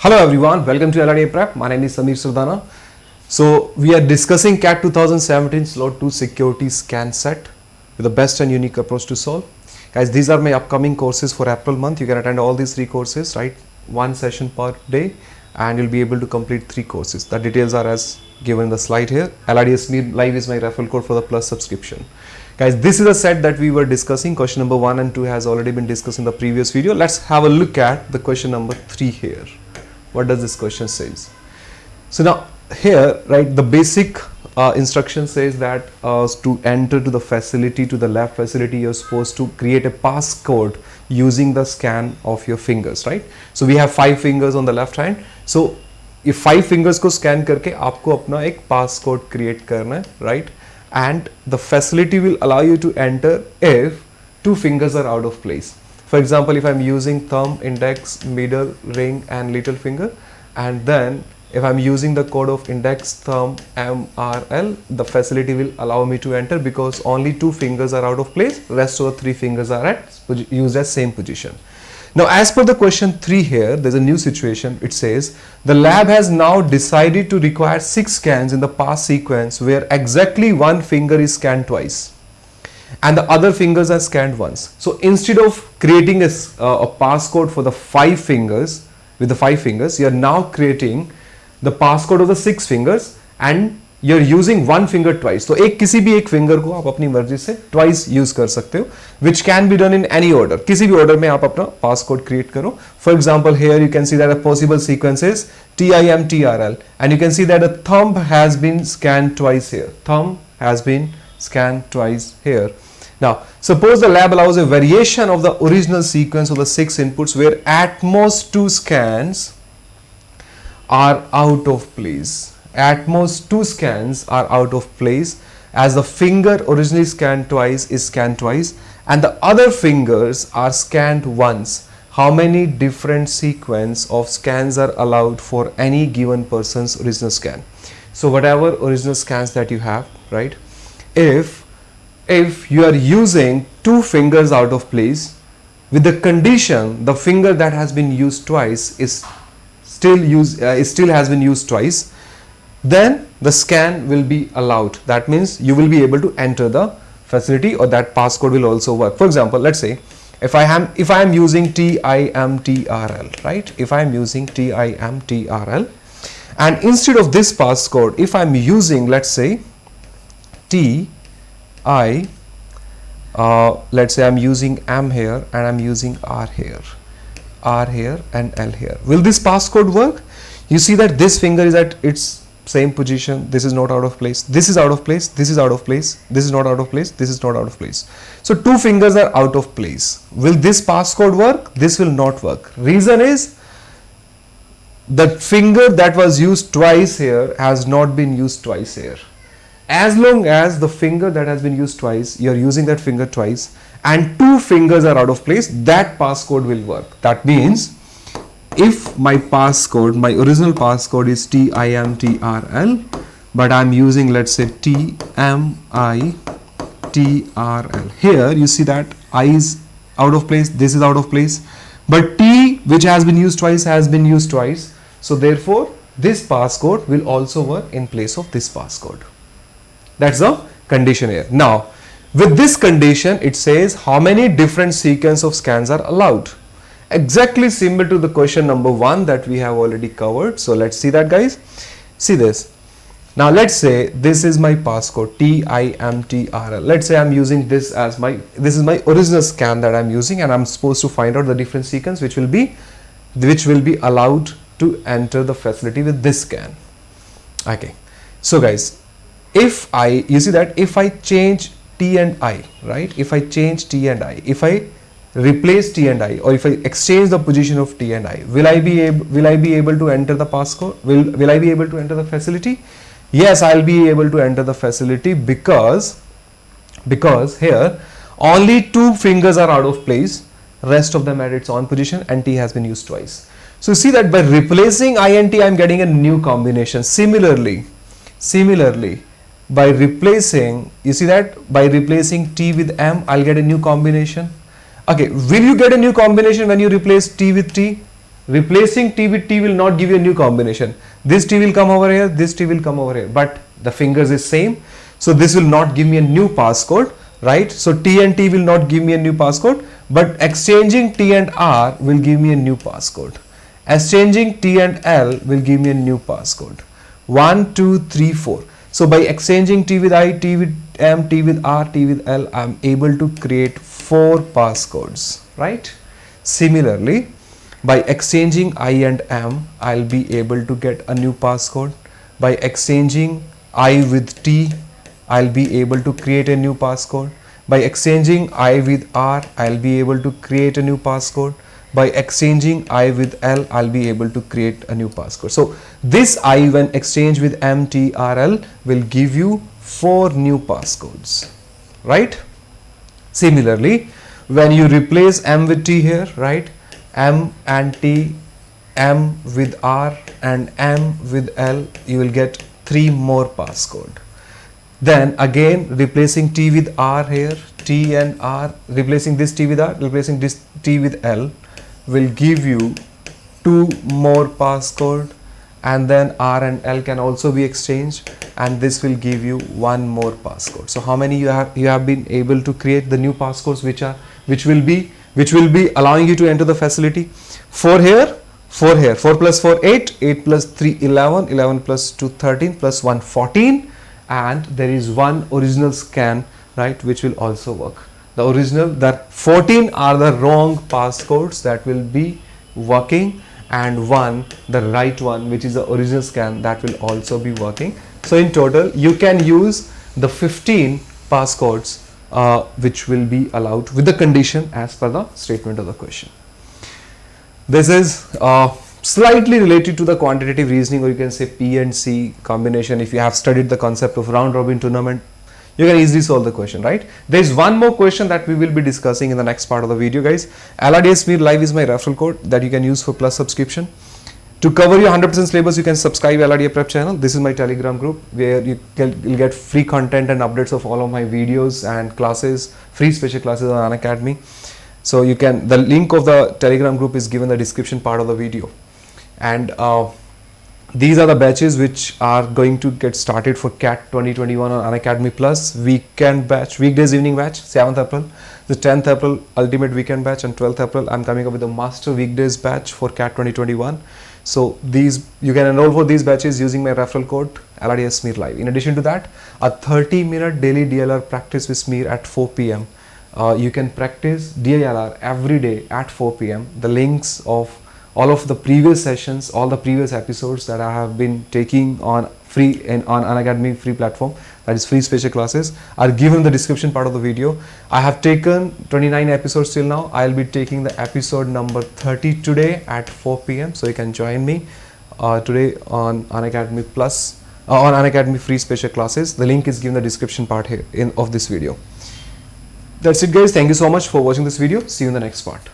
Hello everyone, welcome to LRDA Prep. My name is Samir Sardana. So we are discussing CAT 2017 Slot 2 Security Scan Set with the best and unique approach to solve. Guys, these are my upcoming courses for April month. You can attend all these 3 courses, right? 1 session per day and you'll be able to complete 3 courses. The details are as given in the slide here. LRDA SMER Live is my referral code for the plus subscription. Guys, this is a set that we were discussing. Question number 1 and 2 has already been discussed in the previous video. Let's have a look at the question number 3 here. What does this question says? So now here, right, the basic instruction says that to enter to the facility, to the lab facility, you're supposed to create a passcode using the scan of your fingers, right? So we have 5 fingers on the left hand. So if 5 fingers को scan करके आपको अपना एक passcode create करना है, right? And the facility will allow you to enter if 2 fingers are out of place. For example, if I'm using thumb, index, middle, ring and little finger, and then if I'm using the code of index, thumb, MRL, the facility will allow me to enter because only 2 fingers are out of place, rest of the 3 fingers are used as same position. Now as per the question 3 here, there's a new situation. It says the lab has now decided to require 6 scans in the pass sequence where exactly 1 finger is scanned twice and the other fingers are scanned once. So instead of creating a passcode for the 5 fingers, with the 5 fingers, you are now creating the passcode of the 6 fingers and you're using 1 finger twice. So एक किसी भी एक finger को आप अपनी मर्जी से twice use कर सकते हो, which can be done in any order. किसी भी order में आप अपना passcode create करो. For example, here you can see that a possible sequence is TIMTRL and you can see that a thumb has been scanned twice here. Thumb has been scanned twice here. Now, suppose the lab allows a variation of the original sequence of the 6 inputs where at most 2 scans are out of place. At most 2 scans are out of place as the finger originally scanned twice is scanned twice and the other fingers are scanned once. How many different sequence of scans are allowed for any given person's original scan? So whatever original scans that you have, right? If you are using 2 fingers out of place with the condition the finger that has been used twice is still has been used twice, then the scan will be allowed. That means you will be able to enter the facility or that passcode will also work. For example, let's say if I am using TIMTRL, right? If I am using TIMTRL and instead of this passcode, if I am using, let's say let's say I'm using M here and I'm using R here and L here. Will this passcode work? You see that this finger is at its same position. This is not out of place. This is out of place. This is out of place. This is not out of place. This is not out of place. So 2 fingers are out of place. Will this passcode work? This will not work. Reason is the finger that was used twice here has not been used twice here. As long as the finger that has been used twice, you are using that finger twice and 2 fingers are out of place, that passcode will work. That means if my passcode, my original passcode is TIMTRL, but I'm using, let's say, TMITRL. Here you see that I is out of place, this is out of place, but T, which has been used twice, has been used twice. So therefore this passcode will also work in place of this passcode. That's the condition here. Now with this condition, it says how many different sequence of scans are allowed. Exactly similar to the question number 1 that we have already covered. So let's see that, guys. See this. Now let's say this is my passcode TIMTRL. Let's say I'm using this as this is my original scan that I'm using and I'm supposed to find out the different sequence which will be allowed to enter the facility with this scan. Okay. So guys, you see that if I change T and I, right? If I change T and I, if I replace T and I, or if I exchange the position of T and I, will I be able to enter the passcode? Will I be able to enter the facility? Yes, I'll be able to enter the facility because here only 2 fingers are out of place, rest of them at its on position and T has been used twice. So see that by replacing I and T, I'm getting a new combination. Similarly, by replacing, you see that by replacing T with M, I'll get a new combination. Okay, will you get a new combination when you replace T with T? replacing T with T will not give you a new combination. This T will come over here, this T will come over here, but the fingers is same. So this will not give me a new passcode, right? So T and T will not give me a new passcode, but exchanging T and R will give me a new passcode. Exchanging T and L will give me a new passcode. 1, 2, 3, 4. So by exchanging T with I, T with M, T with R, T with L, I am able to create 4 passcodes, right? Similarly, by exchanging I and M, I'll be able to get a new passcode. By exchanging I with T, I'll be able to create a new passcode. By exchanging I with R, I'll be able to create a new passcode. By exchanging I with L, I'll be able to create a new passcode. So this I when exchanged with M, T, R, L will give you 4 new passcodes, right? Similarly, when you replace M with T here, right? M and T, M with R and M with L, you will get 3 more passcode. Then again replacing T with R here, T and R, replacing this T with R, replacing this T with L will give you 2 more passcode, and then R and L can also be exchanged, and this will give you 1 more passcode. So how many you have been able to create the new passcodes which will be allowing you to enter the facility? 4 here, 4 here, 4 plus 4 8, 8 plus 3 11, 11 plus 2 13 plus 1 14, and there is one original scan, right, which will also work. The original, that 14 are the wrong passcodes that will be working, and one, the right one, which is the original scan, that will also be working. So in total you can use the 15 passcodes which will be allowed with the condition as per the statement of the question. This is slightly related to the quantitative reasoning, or you can say P and C combination. If you have studied the concept of round robin tournament, you can easily solve the question, right? There is one more question that we will be discussing in the next part of the video, guys. LRDS Mir Live is my referral code that you can use for plus subscription. To cover your 100% syllabus, you can subscribe LRDA Prep channel. This is my Telegram group where you'll get free content and updates of all of my videos and classes, free special classes on Unacademy. So you can, the link of the Telegram group is given in the description part of the video. And these are the batches which are going to get started for CAT 2021 on Unacademy Plus. Weekend batch, weekdays evening batch, 7th April, the 10th April ultimate weekend batch, and 12th April I'm coming up with a master weekdays batch for CAT 2021. So these, you can enroll for these batches using my referral code LRDS Smear Live. In addition to that, a 30-minute daily DLR practice with Smear at 4 p.m. You can practice DLR every day at 4 p.m. The links of all of the previous sessions, all the previous episodes that I have been taking on free and on Unacademy free platform, that is free special classes, are given in the description part of the video. I have taken 29 episodes till now. I'll be taking the episode number 30 today at 4 p.m. So you can join me today on Unacademy Plus, on Unacademy free special classes. The link is given in the description part here of this video. That's it, guys. Thank you so much for watching this video. See you in the next part.